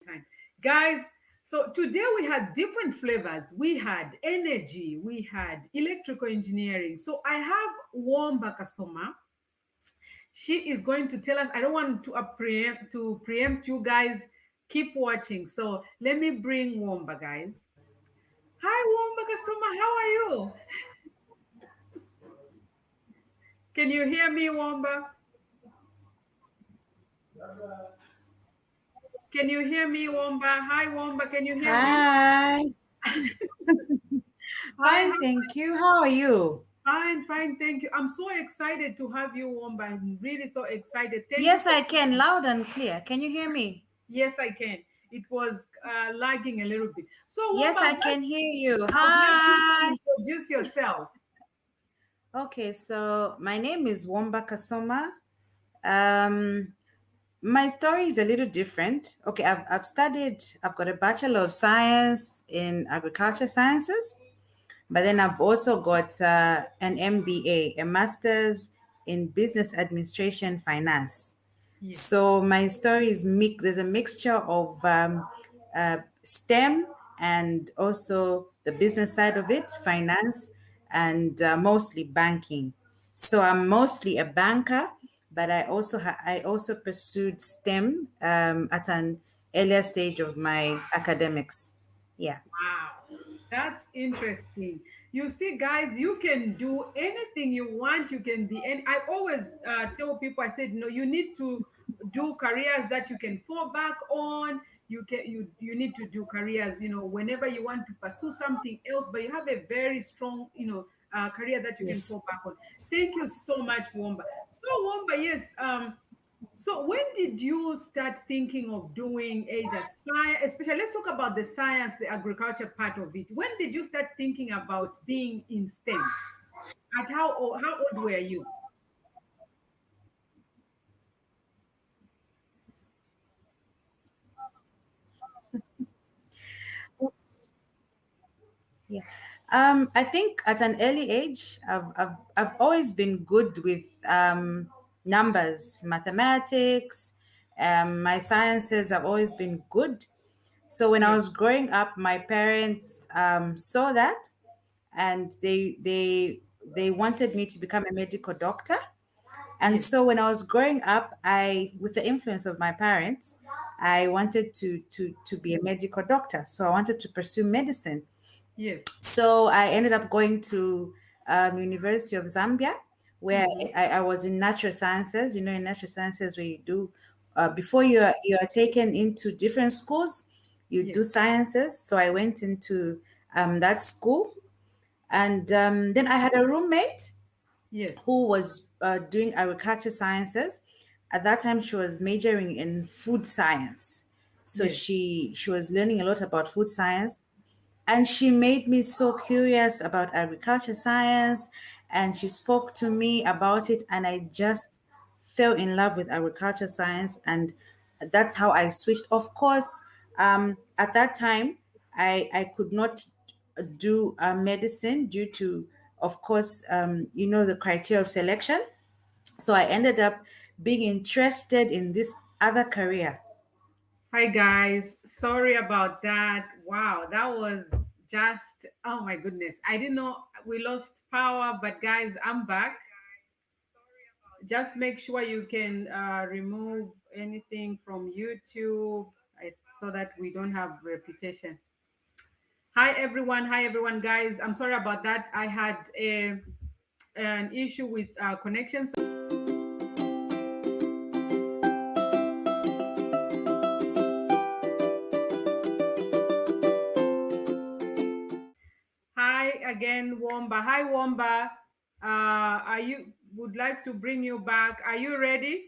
time. Guys, so today we had different flavors. We had energy, we had electrical engineering. So I have WOMBA KASOMBA. She is going to tell us. I don't want to preempt you guys. Keep watching. So let me bring WOMBA, guys. Hi, WOMBA KASOMBA. How are you? Can you hear me, WOMBA? Can you hear me, WOMBA? Hi, WOMBA. Can you hear me? Hi. Hi, Fine, thank you. How are you? fine, fine. Thank you. I'm so excited to have you, WOMBA. I'm really so excited. Thank you Yes, for I can. Loud and clear. Can you hear me? Yes, I can. It was lagging a little bit. So, Yes, Womba, I can hear you. I would like you to Hi. introduce yourself. Okay, so my name is Womba Kasoma. Um, my story is a little different. Okay, I've got a Bachelor of Science in Agriculture Sciences, but then I've also got an MBA, a Master's in Business Administration Finance. Yes. So my story is mixed. There's a mixture of STEM and also the business side of it, finance, and mostly banking. So I'm mostly a banker, but I also pursued STEM at an earlier stage of my academics. Yeah. Wow, that's interesting. You see, guys, you can do anything you want. You can be, and I always tell people, I said, no, you need to do careers that you can fall back on. You need to do careers, whenever you want to pursue something else, but you have a very strong, career that you can Yes. fall back on. Thank you so much, Womba. So, Womba, yes, so when did you start thinking of doing either science, especially let's talk about the science, the agriculture part of it. When did you start thinking about being in STEM? At how old were you? Yeah. I think at an early age, I've always been good with numbers, mathematics, my sciences have always been good. So when I Yes, was growing up, my parents saw that, and they wanted me to become a medical doctor. And yes, so when I was growing up, with the influence of my parents, I wanted to be a medical doctor. So I wanted to pursue medicine. yes. So I ended up going to University of Zambia, where Mhm. I was in natural sciences. You know, in natural sciences, where you do before you are taken into different schools, you do Yes, sciences. So I went into that school, and then I had a roommate yes, who was doing agriculture sciences. At that time, she was majoring in food science. So yes. she was learning a lot about food science, and she made me so curious about agriculture science, and she spoke to me about it, and I just fell in love with agriculture science, and that's how I switched. Of course, at that time, I could not do medicine due to, of course, the criteria of selection. So I ended up being interested in this other career. Hi guys, sorry about that. Wow, that was just, oh my goodness. I didn't know we lost power, but guys, I'm back. Just make sure you can remove anything from YouTube, so that we don't have repetition. Hi everyone, guys. I'm sorry about that. I had an issue with connection. Hi again, Womba. Hi, Womba. Are you would like to bring you back? Are you ready?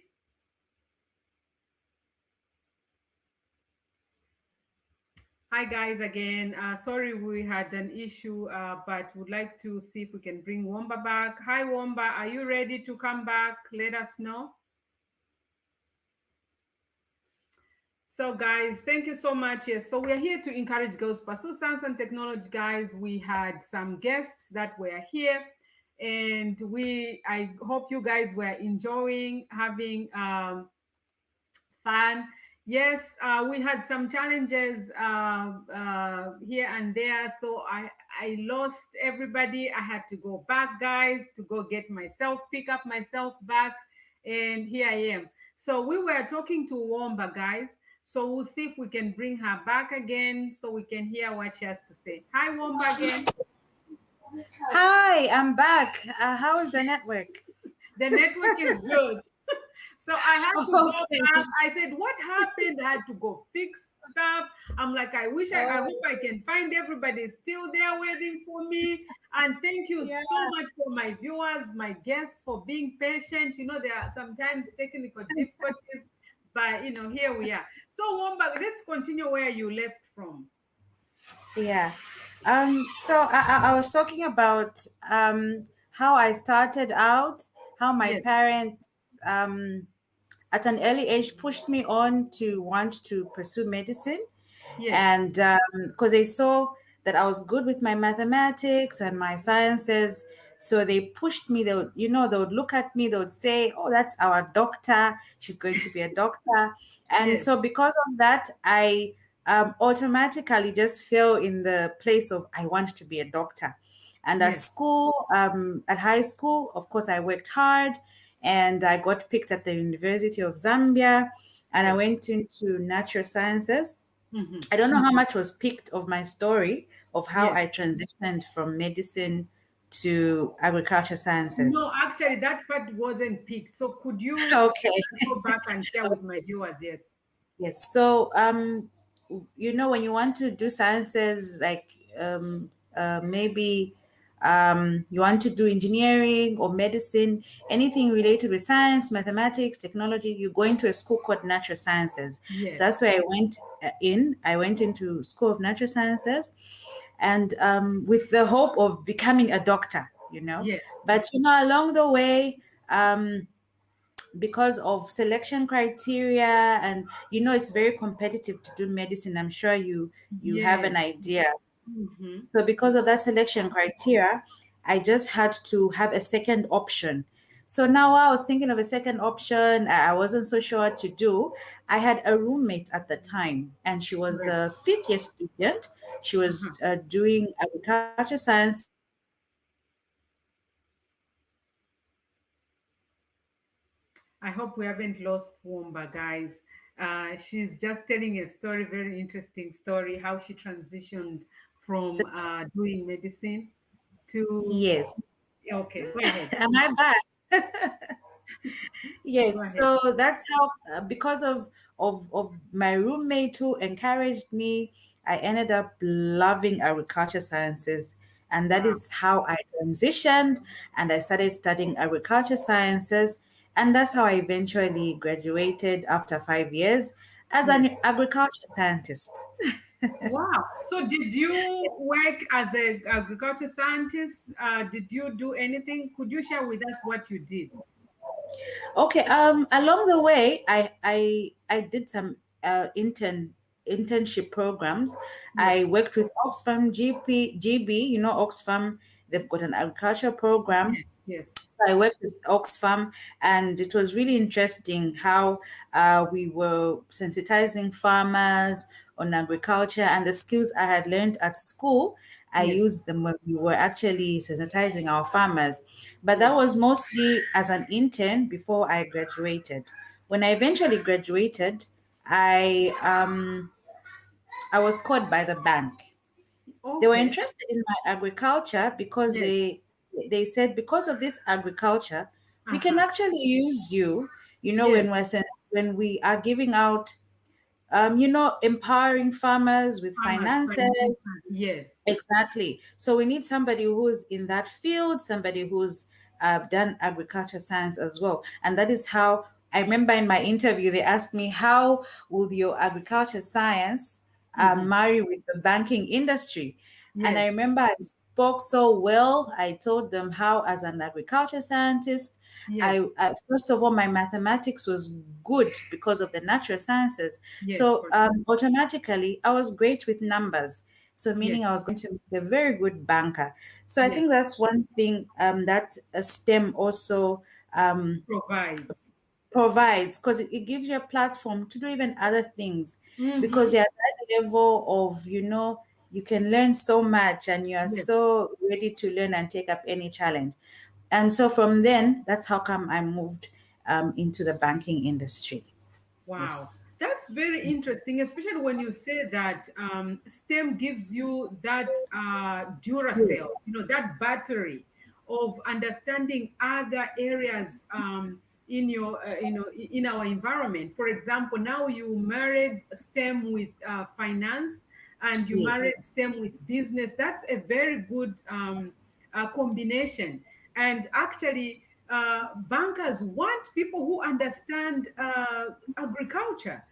Hi guys again. Sorry we had an issue, but would like to see if we can bring Womba back. Hi Womba, are you ready to come back? Let us know. So guys, thank you so much. Yes, so we are here to encourage girls pursue science and technology. Guys, we had some guests that were here, and I hope you guys were enjoying having fun. Yes, we had some challenges here and there. So I lost everybody. I had to go back, guys, to go get myself, pick up myself back. And here I am. So we were talking to Womba, guys. So we'll see if we can bring her back again so we can hear what she has to say. Hi, Womba again. Hi, I'm back. How is the network? The network is good. So I had to go Okay. back. I said, what happened? I had to go fix stuff. I'm like, I Oh, hope I can find everybody still there waiting for me. And thank you yeah. so much for my viewers, my guests for being patient. You know, there are sometimes technical difficulties, but here we are. So Womba, let's continue where you left from. Yeah. So I was talking about how I started out, how my Yes, parents um, at an early age pushed me on to want to pursue medicine, yes, and because they saw that I was good with my mathematics and my sciences, so they pushed me. They would, they would look at me. They would say, "Oh, that's our doctor. She's going to be a doctor." And yes, so, because of that, I automatically just fell in the place of I want to be a doctor. And at yes, school, at high school, of course, I worked hard, and I got picked at the University of Zambia, and I yes. went into natural sciences. Hmm. I don't know how much was picked of my story of how Yes. I transitioned from medicine to agriculture sciences. No, actually, that part wasn't picked. So could you Okay. go back and share with my viewers? Yes. Yes. So, when you want to do sciences, like maybe you want to do engineering or medicine, anything related with science, mathematics, technology, you go into a school called natural sciences. So Yes. that's where I went in. I went into School of Natural Sciences, and with the hope of becoming a doctor. Yes. But along the way, because of selection criteria, and it's very competitive to do medicine. I'm sure you have Yes. an idea. Hmm. So because of that selection criteria, I just had to have a second option. So now I was thinking of a second option. I wasn't so sure what to do. I had a roommate at the time, and she was Right. a fifth year student. She was Uh-huh. doing agriculture sciences, and she was transitioning from medicine to agriculture sciences. I hope we haven't lost Womba, guys. She's just telling a story, very interesting story, how she transitioned from doing medicine to. Yes. Okay, go ahead. Am I back? Go Yes, ahead. so that's how, because of my roommate who encouraged me, I ended up loving agriculture sciences, and that Wow. is how I transitioned, and I started studying agriculture sciences, and that's how I eventually graduated after 5 years as Yes. an agriculture scientist. Wow. So did you work as a agriculture scientist? Did you do anything? Could you share with us what you did? Okay. Along the way, I did some internship programs. Yes. I worked with Oxfam GB. Oxfam. They've got an agriculture program. Yes. Yes. So I worked with Oxfam, and it was really interesting how we were sensitizing farmers on agriculture, and the skills I had learned at school. I Yes. used them when we were actually sensitizing our farmers. But that Yes. was mostly as an intern before I graduated. When I eventually graduated, I um, I was called by the bank. They were Okay. interested in my agriculture because Yes. they said, because of this agriculture, we can Uh-huh. actually use you. Yes. When we are giving out, empowering farmers with Farmers finances. financial. Yes. Exactly. So we need somebody who's in that field, somebody who's done agriculture science as well. And that is how I remember in my interview, they asked me, how will your agriculture science Mm-hmm. marry with the banking industry? And I Yes. remember I spoke so well. I told them how, as an agriculture scientist, Yes. first of all, my mathematics was good because of the natural sciences. Yes. So Correct. automatically, I was great with numbers. So Yes. meaning I was going to be a very good banker. So I Yes. think that's one thing that STEM also um, Provides. provides, because it gives you a platform to do even other things, because Mm-hmm. you're at that level of, you can learn so much and you are Yes. so ready to learn and take up any challenge. And so from then, that's how come I moved into the banking industry. Wow, Yes. that's very interesting, especially when you say that STEM gives you that Yes. Duracell, that battery of understanding other areas in your, in our environment. For example, now you married STEM with finance, and you Yes. married STEM with business. That's a very good combination. And actually, bankers want people who understand agriculture.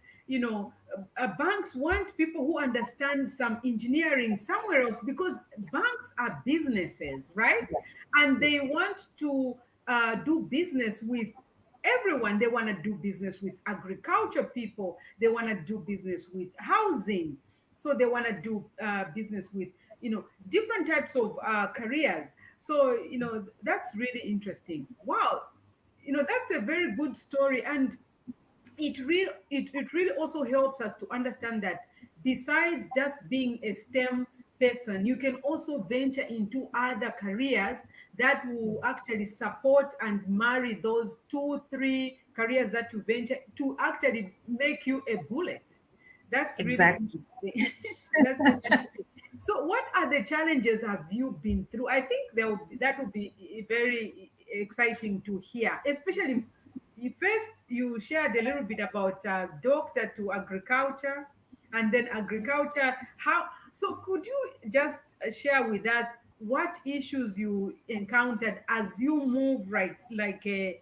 Banks want people who understand some engineering somewhere else, because banks are businesses, right? And they want to do business with everyone. They want to do business with agriculture people, they want to do business with housing, so they want to do business with different types of careers. So that's really interesting. Wow, that's a very good story. And it really also helps us to understand that besides just being a STEM person, you can also venture into other careers that will actually support and marry those two, three careers that you venture to actually make you a bullet. That's really Exactly. interesting. That's really interesting. So, what are the challenges have you been through? I think that would be very exciting to hear, especially first you shared a little bit about doctor to agriculture, and then agriculture. How so? Could you just share with us what issues you encountered as you move, right, like an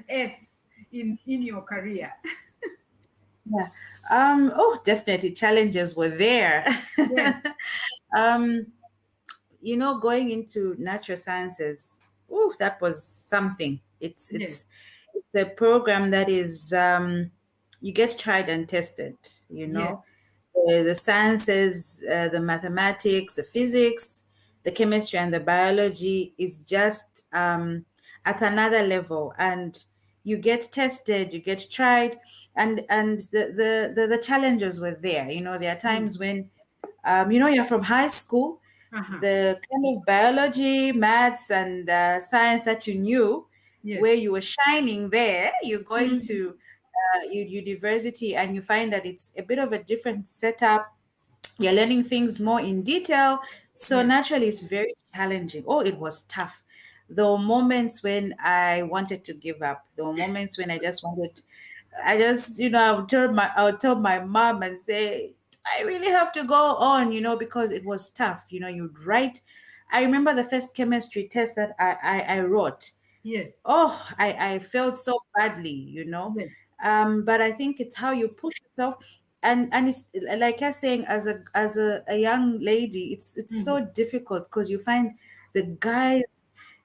S in your career? Yeah. Oh, definitely challenges were there. Yes, um, going into natural sciences, oh, that was something. It's yes, it's it's a program that is, you get tried and tested, you yes, know. The sciences, the mathematics, the physics, the chemistry, and the biology is just at another level. And you get tested, you get tried, and the challenges were there. There are yes. times when, you're from high school, Uh-huh. the kind of biology, maths, and science that you knew, Yes. where you were shining there, you're going Mhm. to university, and you find that it's a bit of a different setup. You're learning things more in detail. So Yes. naturally, it's very challenging. Oh, it was tough. There were moments when I wanted to give up. There were moments when I just, I would tell my mom and say, I really have to go on, because it was tough. You'd write. I remember the first chemistry test that I wrote. Yes. Oh, I felt so badly, Yes. but I think it's how you push yourself. And it's like you're saying, as a young lady, it's Mhm. so difficult, because you find the guys,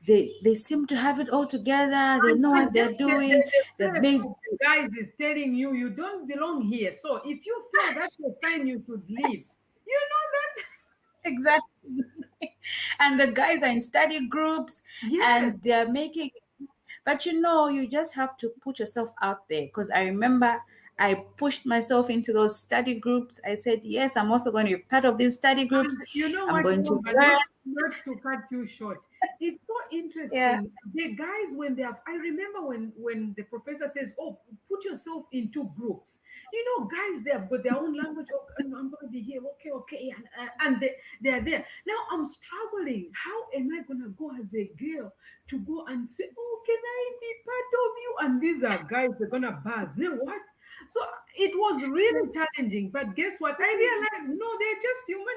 they seem to have it all together. They know And what they're just the doing. They've stress made. of the guys is telling you you don't belong here. So if you feel that's a sign you should leave, you know that. Exactly. And the guys are in study groups, Yes. and they're making. But you just have to put yourself out there, because I remember I pushed myself into those study groups. I said, yes, I'm also going to be part of these study groups. And you know I'm what, going to Womba, learn. not to cut you short. It's so Yeah. interesting. The guys, when they have, I remember when the professor says, "Oh, put yourself in two groups." Guys, they have got their own language. Oh, I'm going to be here. Okay, okay, and they are there. Now I'm struggling. How am I going to go as a girl to go and say, "Oh, can I be part of you?" And these are guys. They're gonna buzz. Hey, what? So it was really challenging. But guess what? I realized no, they're just human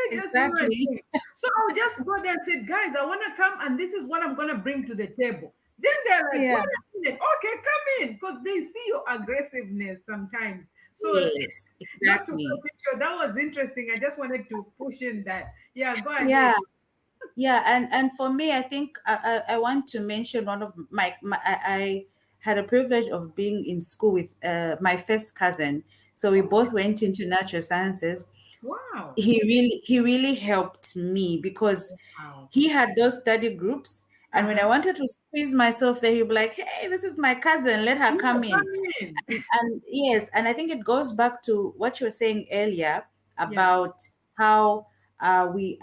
they're just human Exactly. beings. So I'll just go there and say, guys, I want to come and this is what I'm going to bring to the table. Then they're like, Yeah. wait a minute, okay, come in. Because they see your aggressiveness sometimes. So Yes, not to cut exactly. it short, that was interesting. I just wanted to push in that. Yeah, go ahead. Yeah. Yeah, and for me, I think I want to mention one of I had a privilege of being in school with my first cousin. So we both went into natural sciences. Wow. He really helped me, because Wow. he had those study groups, And when I Uh-huh. wanted to squeeze myself there, he'd be like, hey, this is my cousin, let her Yeah, come in. come in. And yes, and I think it goes back to what you were saying earlier Yeah. about how we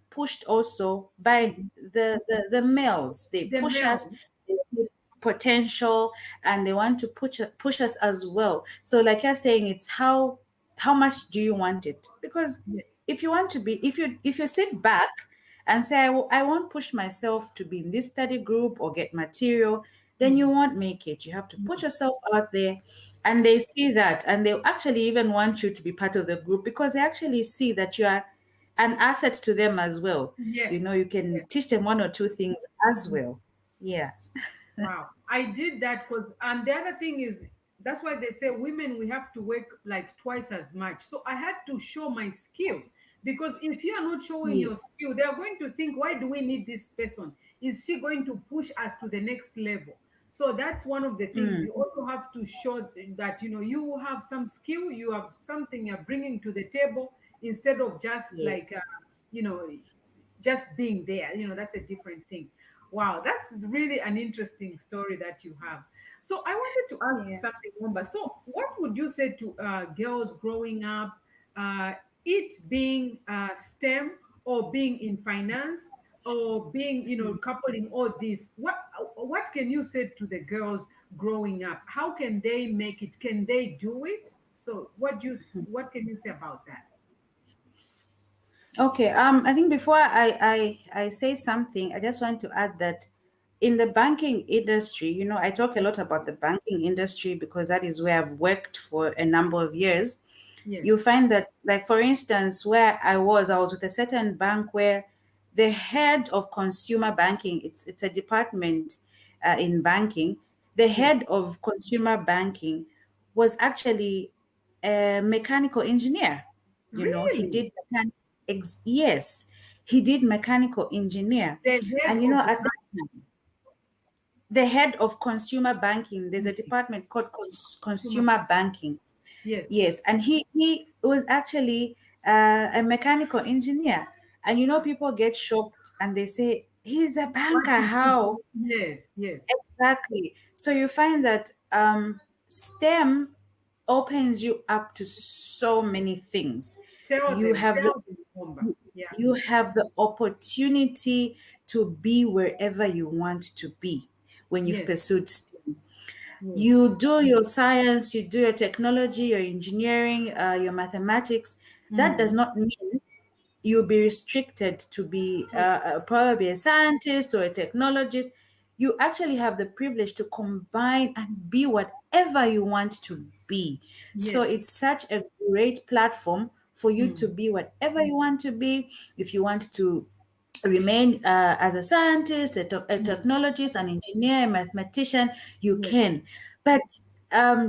pushed also by Mhm. the males. They The push us, male. they see potential, and they want to push us as well. So, like you're saying, it's how much do you want it? Because Yes. if you want to be, if you sit back and say, I won't push myself to be in this study group or get material, then you Mhm. won't make it. You have to put No. yourself out there. And they see that, and they actually even want you to be part of the group because they actually see that you are an asset to them as well. You Yes. know, you can Yes. teach them one or two things as well. Yeah. Wow, I did that because, and the other thing is, that's why they say women, we have to work like twice as much. So I had to show my skill, because if you are not showing Yeah. your skill, they are going to think, why do we need this person? Is she going to push us to the next level? So that's one of the things. Mm. You also have to show that, you have some skill, you have something you're bringing to the table, instead of just Yeah. like, you know, just being there. That's a different thing. Wow, that's really an interesting story that you have. So I wanted to ask Yeah. something, Womba. So what would you say to girls growing up, it being STEM, or being in finance, or being, coupling all this? What can you say to the girls growing up? How can they make it? Can they do it? So what can you say about that? Okay. I think before I say something, I just want to add that in the banking industry, I talk a lot about the banking industry because that is where I've worked for a number of years. Yes. You find that, like, for instance, where I was with a certain bank where the head of consumer banking, it's a department in banking, the Yes. head of consumer banking was actually a mechanical engineer. He Really? did yes, he did mechanical engineer. The head And of the at the time, the head of consumer banking, there's a banking. department called Consumer. consumer banking. Yes. Yes, and he was actually a mechanical engineer. And people get shocked and they say, he's a What banker. is he? How? Yes, yes. Exactly. So you find that STEM opens you up to so many things. You have the Tell them, Womba. Yeah. you have the opportunity to be wherever you want to be when you've Yes, pursued STEM. yes. You do your science, you do your technology, your engineering, your mathematics. That does Mm. not mean you'll be restricted to be True. probably a scientist or a technologist. You actually have the privilege to combine and be whatever you want to be. So Yes. it's such a great platform for you to Mm. be whatever you want to be. If you want to remain as a scientist, a Mm. technologist, an engineer, a mathematician, you Yes. can. But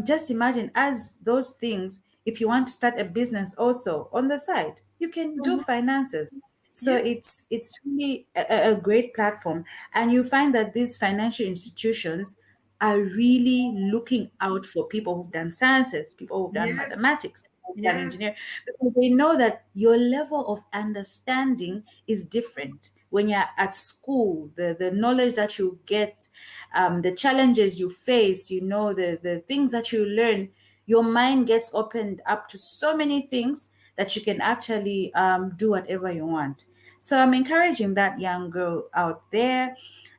just imagine, as those things, if you want to start a business also on the side, you can do Mhm. finances. So Yes. it's really a great platform. And you find that these financial institutions are really looking out for people who've done sciences, people who've done Yes. mathematics, people who've done Yes. engineering, because they know that your level of understanding is different. When you're at school, the knowledge that you get, the challenges you face, the things that you learn, your mind gets opened up to so many things that you can actually do whatever you want. So I'm encouraging that young girl out there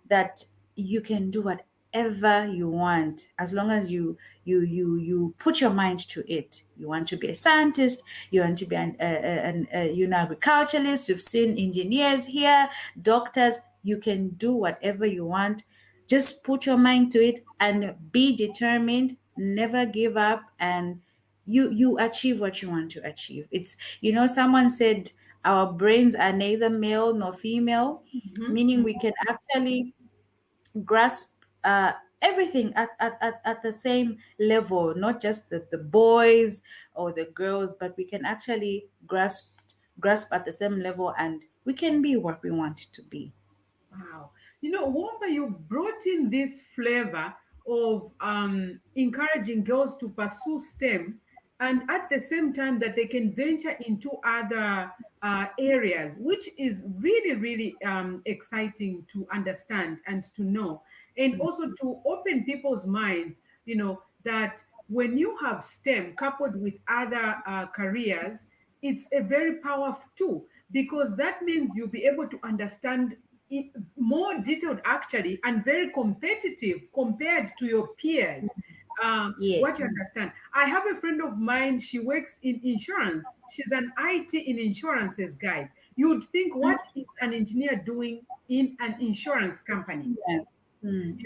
that you can do whatever you want as long as you put your mind to it. You want to be a scientist, you want to be an agriculturalist. You've seen engineers here, doctors. You can do whatever you want. Just put your mind to it and be determined. Never give up, and you achieve what you want to achieve. It's someone said our brains are neither male nor female, Mhm. meaning Mm. we can actually grasp everything at the same level, not just the boys or the girls, but we can actually grasp at the same level, and we can be what we want to be. Wow. Womba, you brought in this flavor of encouraging girls to pursue STEM, and at the same time that they can venture into other areas, which is really, really exciting to understand and to know, and also to open people's minds, that when you have STEM coupled with other careers, it's a very powerful tool, because that means you'll be able to understand it more detailed actually, and very competitive compared to your peers. Yeah. What you understand, I have a friend of mine, she works in insurance, she's an IT in insurances, guys. You'd think, what is an engineer doing in an insurance company? Yeah. Mm.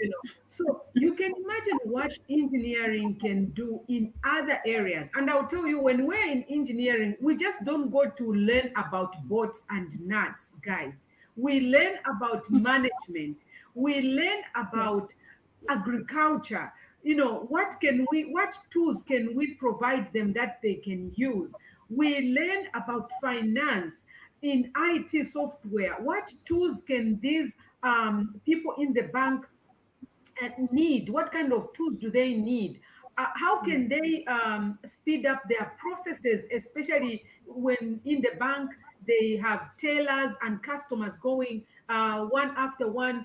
So you can imagine what engineering can do in other areas. And I'll tell you, when we're in engineering, we just don't go to learn about bolts and nuts, guys. We learn about management, we learn Yes. about agriculture. What tools can we provide them that they can use? We learn about finance in IT software. What tools can these people in the bank need? What kind of tools do they need? How can they speed up their processes, especially when in the bank they have tellers and customers going one after one?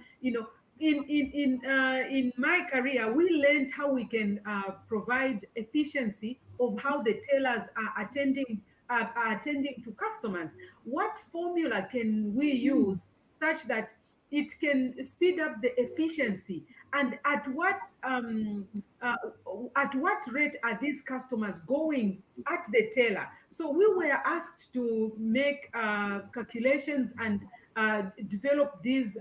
In my career, we learned how we can provide efficiency of how the tellers are attending to customers. What formula can we use such that it can speed up the efficiency, and uh, at what rate are these customers going at the teller? So we were asked to make calculations and develop these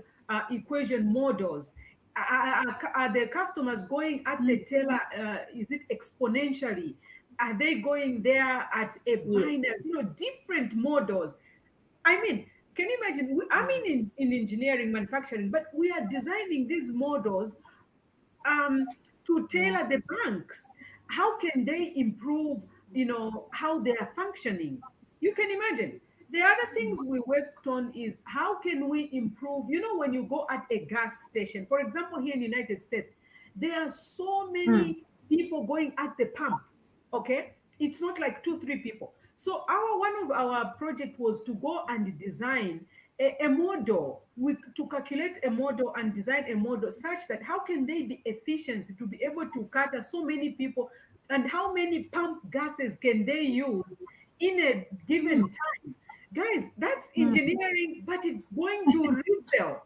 equation models. Are the customers going at the teller, is it exponentially? Are they going there at a Yeah. binary? Different models. I mean, can you imagine? I mean, in engineering, manufacturing, but we are designing these models to Yeah. tailor the banks. How can they improve, how they are functioning? You can imagine. The other things we worked on is, how can we improve, when you go at a gas station, for example, here in the United States, there are so Mm. many people going at the pump. Okay, it's not like two, three people. So our one of our project was to go and design a model, to calculate a model and design a model such that how can they be efficient to be able to cater so many people, and how many pump gases can they use in a given time. Guys, that's Mm. engineering, but it's going to retail.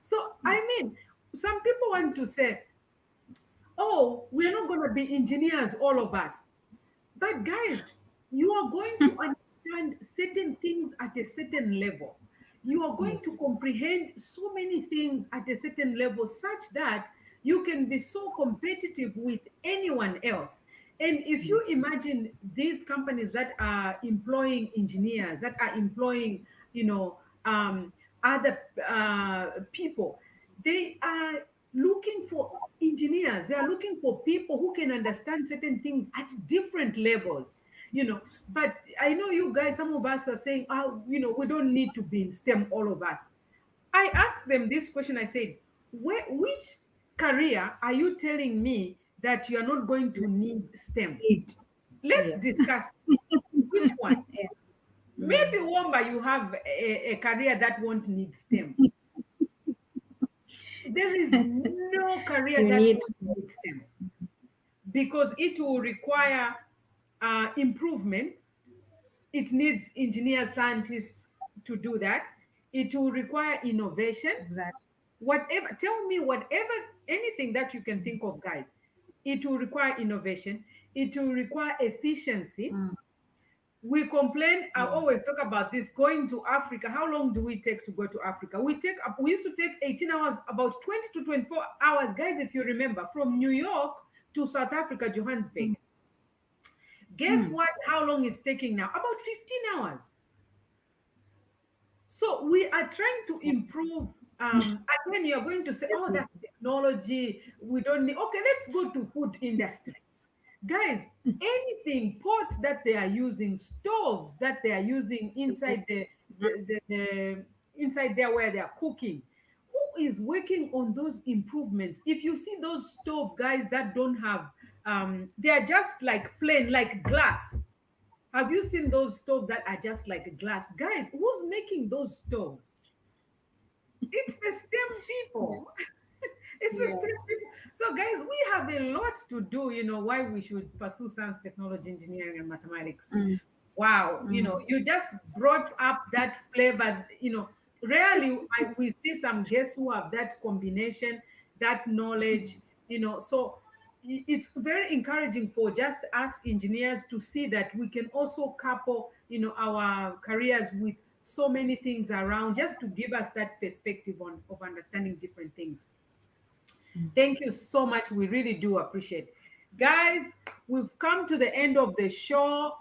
So I mean, some people want to say, oh, we're not going to be engineers, all of us. But guys, you are going to understand certain things at a certain level. You are going to Yes. comprehend so many things at a certain level, such that you can be so competitive with anyone else. And if you imagine these companies that are employing engineers, that are employing, you know, other people, they are looking for engineers. They are looking for people who can understand certain things at different levels. But I know you guys, some of us are saying, oh, we don't need to be in STEM, all of us. I asked them this question. I said, which career are you telling me that you are not going to need STEM? It. Let's Yeah. discuss which one. Yeah. Maybe Womba, you have a career that won't need STEM. There is no career You that need. won't need STEM, because it will require improvement. It needs engineers, scientists to do that. It will require innovation. Exactly. Whatever, tell me, whatever, anything that you can think of, guys. It will require innovation. It will require efficiency. Mm. We complain. I Yeah. always talk about this, going to Africa. How long do we take to go to Africa? We used to take 18 hours, about 20 to 24 hours, guys, if you remember, from New York to South Africa, Johannesburg. Mm. Guess Mm. what? How long it's taking now? About 15 hours. So we are trying to improve. Again, you are going to say, oh, Definitely. that's technology. We don't need. Okay, let's go to food industry. Guys, anything, pots that they are using, stoves that they are using inside the inside there where they are cooking. Who is working on those improvements? If you see those stove, guys, that don't have, they are just like plain, like glass. Have you seen those stoves that are just like glass? Guys, who's making those stoves? It's the STEM Yeah. people. It's the Yeah. STEM people. So, guys, we have a lot to do, why we should pursue science, technology, engineering, and mathematics. Mm, Wow, mm, you just brought up that flavor. Rarely we see some guests who have that combination, that knowledge, so it's very encouraging for just us engineers to see that we can also couple, our careers with so many things around, just to give us that perspective on of understanding different things. Thank you so much. We really do appreciate. Guys, we've come to the end of the show.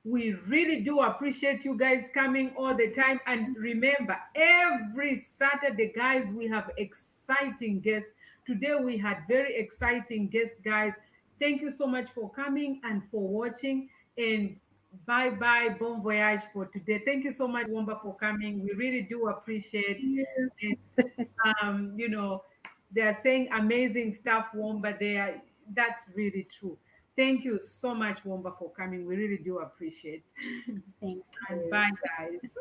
We really do appreciate you guys coming all the time. And remember, every Saturday, guys, we have exciting guests. Today we had very exciting guests, guys. Thank you so much for coming and for watching. And bye bye, bon voyage for today. Thank you so much, Womba, for coming. We really do appreciate. yeah. And they're saying amazing stuff, Womba. That's really true. Thank you so much, Womba, for coming. We really do appreciate. Thank And you. bye, guys.